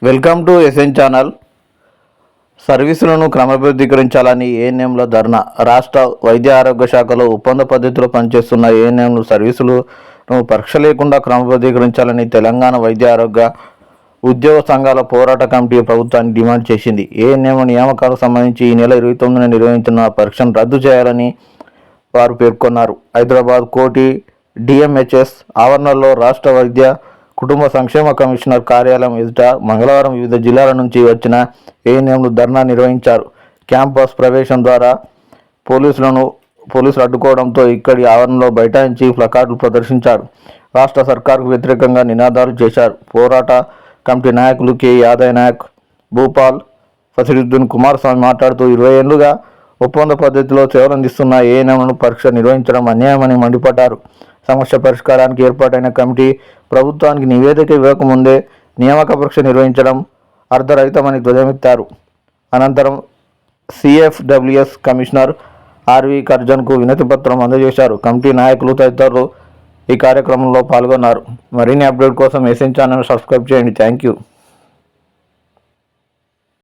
Welcome to SN channel. సర్వీసులను క్రమబద్ధీకరించాలని ఏఎన్ఎంల ధర్నా. రాష్ట్ర వైద్య ఆరోగ్య శాఖలో ఒప్పంద పద్ధతిలో పనిచేస్తున్న ఏఎన్ఎంలు సర్వీసులను పరీక్ష లేకుండా క్రమబద్ధీకరించాలని తెలంగాణ వైద్య ఆరోగ్య ఉద్యోగ సంఘాల పోరాట కమిటీ ప్రభుత్వాన్ని డిమాండ్ చేసింది. ఏఎన్ఎం నియామకాలకు సంబంధించి ఈ నెల 29న నిర్వహించిన పరీక్షను రద్దు చేయాలని వారు పేర్కొన్నారు. హైదరాబాద్ కోటి డిఎంహెచ్ఎస్ ఆవరణలో రాష్ట్ర వైద్య కుటుంబ సంక్షేమ కమిషనర్ కార్యాలయం ఎదుట మంగళవారం వివిధ జిల్లాల నుంచి వచ్చిన ఏఎన్ఎంలు ధర్నా నిర్వహించారు. క్యాంపస్ ప్రవేశం ద్వారా పోలీసులు అడ్డుకోవడంతో ఇక్కడి ఆవరణలో బైఠాయించి ప్లకార్డులు ప్రదర్శించారు. రాష్ట్ర సర్కారుకు వ్యతిరేకంగా నినాదాలు చేశారు. పోరాట కమిటీ నాయకులు కె యాదవ్ నాయక్, భూపాల్, ఫసిరుద్దీన్ కుమారస్వామి మాట్లాడుతూ 20 ఏళ్లుగా ఒప్పంద పద్ధతిలో సేవలందిస్తున్న ఏఎన్ఎంలను పరీక్ష నిర్వహించడం అన్యాయమని మండిపడ్డారు. సమస్య పరిష్కారానికి ఏర్పాటైన కమిటీ ప్రభుత్వానికి నివేదిక ఇవ్వకముందే నియామక పరీక్ష నిర్వహించడం అర్ధరహితమని ధ్వజమెత్తారు. అనంతరం సిఎఫ్డబ్ల్యూఎస్ కమిషనర్ ఆర్వి కర్జన్కు వినతిపత్రం అందజేశారు. కమిటీ నాయకులు తదితరులు ఈ కార్యక్రమంలో పాల్గొన్నారు. మరిన్ని అప్డేట్ కోసం ఎస్ఎన్ ఛానల్ సబ్స్క్రైబ్ చేయండి. Thank you.